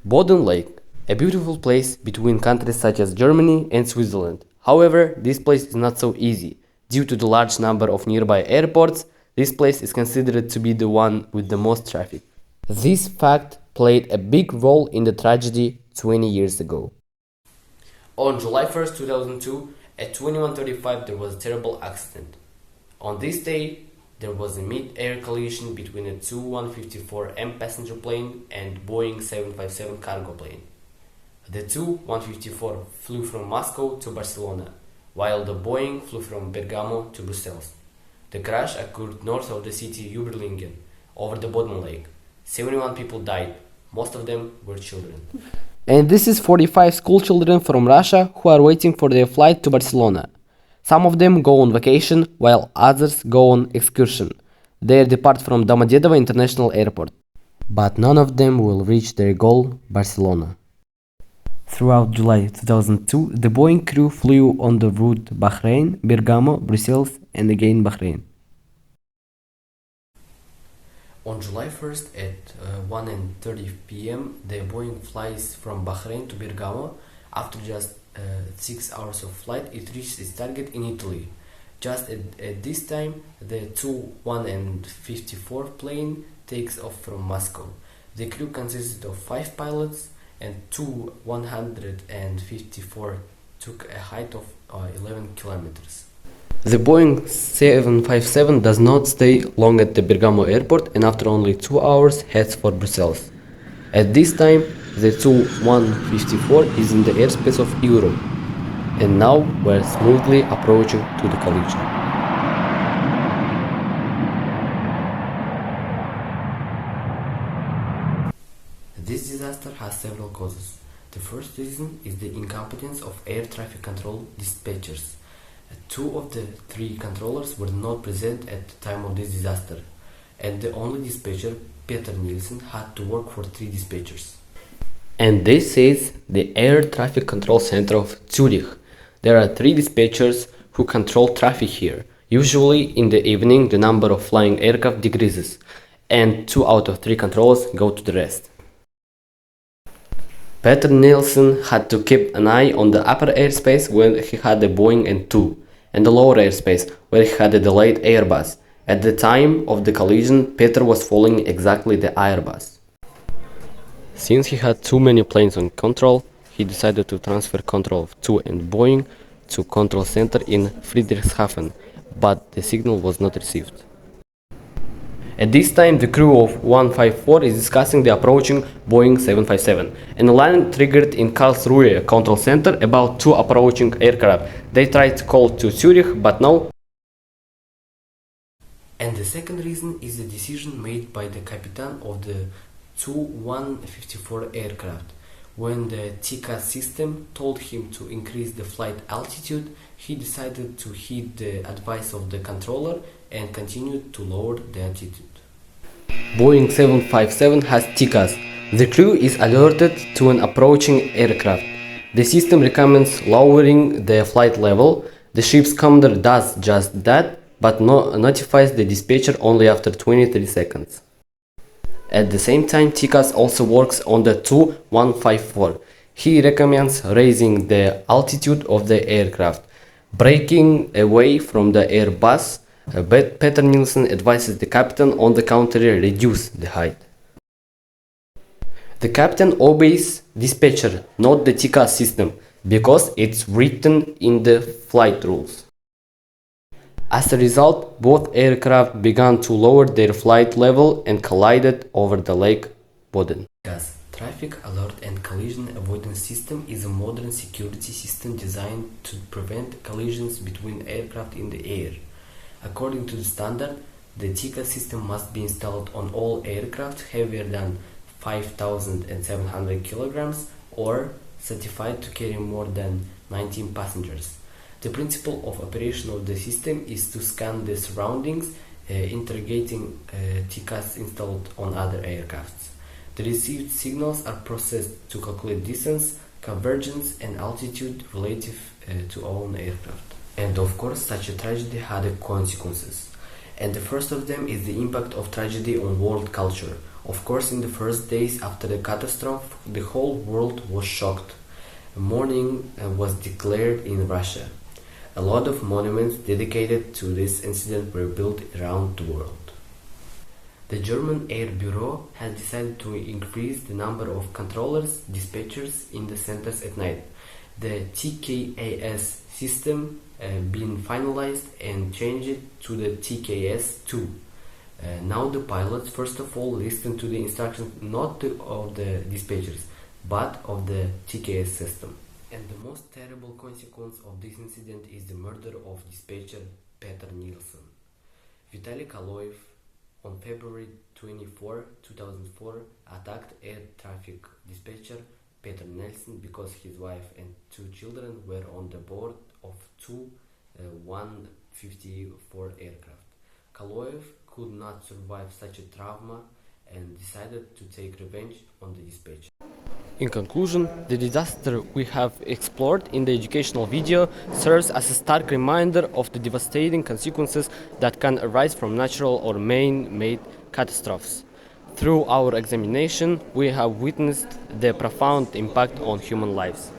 Boden Lake, a beautiful place between countries such as Germany and Switzerland. However, this place is not so easy. Due to the large number of nearby airports, this place is considered to be the one with the most traffic. This fact played a big role in the tragedy 20 years ago. On July 1st, 2002, at 21:35 there was a terrible accident. On this day, there was a mid-air collision between a two 154M passenger plane and Boeing 757 cargo plane. The two 154 flew from Moscow to Barcelona, while the Boeing flew from Bergamo to Brussels. The crash occurred north of the city Überlingen, over the Boden Lake. 71 people died, most of them were children. And this is 45 school children from Russia who are waiting for their flight to Barcelona. Some of them go on vacation, while others go on excursion. They depart from Domodedovo International Airport. But none of them will reach their goal, Barcelona. Throughout July 2002, the Boeing crew flew on the route Bahrain, Bergamo, Brussels, and again Bahrain. On July 1st at 1:30 p.m., the Boeing flies from Bahrain to Bergamo. After just 6 hours of flight, it reached its target in Italy. Just at this time, the two 154 plane takes off from Moscow. The crew consisted of 5 pilots, and two 154 took a height of 11 kilometers. The Boeing 757 does not stay long at the Bergamo airport and after only 2 hours heads for Brussels. At this time, the two 154 is in the airspace of Europe, and now we're smoothly approaching to the collision. This disaster has several causes. The first reason is the incompetence of air traffic control dispatchers. 2 of the 3 controllers were not present at the time of this disaster, and the only dispatcher, Peter Nielsen, had to work for 3 dispatchers. And this is the Air Traffic Control Center of Zurich. There are 3 dispatchers who control traffic here. Usually in the evening the number of flying aircraft decreases, and 2 out of 3 controllers go to the rest. Peter Nielsen had to keep an eye on the upper airspace when he had the Boeing N2, and the lower airspace where he had a delayed Airbus. At the time of the collision, Peter was following exactly the Airbus. Since he had too many planes on control, he decided to transfer control of 2 and Boeing to control center in Friedrichshafen, but the signal was not received. At this time, the crew of 154 is discussing the approaching Boeing 757, and an alarm triggered in Karlsruhe control center about 2 approaching aircraft. They tried to call to Zurich, but no. And the second reason is the decision made by the captain of the two 154 aircraft. When the TCAS system told him to increase the flight altitude, he decided to heed the advice of the controller and continued to lower the altitude. Boeing 757 has TCAS. The crew is alerted to an approaching aircraft. The system recommends lowering the flight level. The ship's commander does just that, but notifies the dispatcher only after 23 seconds. At the same time, TCAS also works on the two 154. He recommends raising the altitude of the aircraft, breaking away from the Airbus. But Peter Nielsen advises the captain on the contrary reduce the height. The captain obeys dispatcher, not the TCAS system, because it's written in the flight rules. As a result, both aircraft began to lower their flight level and collided over the Lake Boden. TCAS, Traffic Alert and Collision Avoidance System, is a modern security system designed to prevent collisions between aircraft in the air. According to the standard, the TCAS system must be installed on all aircraft heavier than 5,700 kilograms or certified to carry more than 19 passengers. The principle of operation of the system is to scan the surroundings, interrogating TCAS installed on other aircrafts. The received signals are processed to calculate distance, convergence, and altitude relative to own aircraft. And of course, such a tragedy had consequences. And the first of them is the impact of tragedy on world culture. Of course, in the first days after the catastrophe, the whole world was shocked. Mourning was declared in Russia. A lot of monuments dedicated to this incident were built around the world. The German Air Bureau has decided to increase the number of controllers, dispatchers in the centers at night. The TKAS system been finalized and changed to the TKS-2. Now the pilots first of all listen to the instructions not of the dispatchers, but of the TKS system. And the most terrible consequence of this incident is the murder of dispatcher Peter Nielsen. Vitaly Kaloyev on February 24, 2004 attacked air traffic dispatcher Peter Nielsen because his wife and two children were on the board of two 154 aircraft. Kaloyev could not survive such a trauma and decided to take revenge on the dispatcher. In conclusion, the disaster we have explored in the educational video serves as a stark reminder of the devastating consequences that can arise from natural or man-made catastrophes. Through our examination, we have witnessed their profound impact on human lives.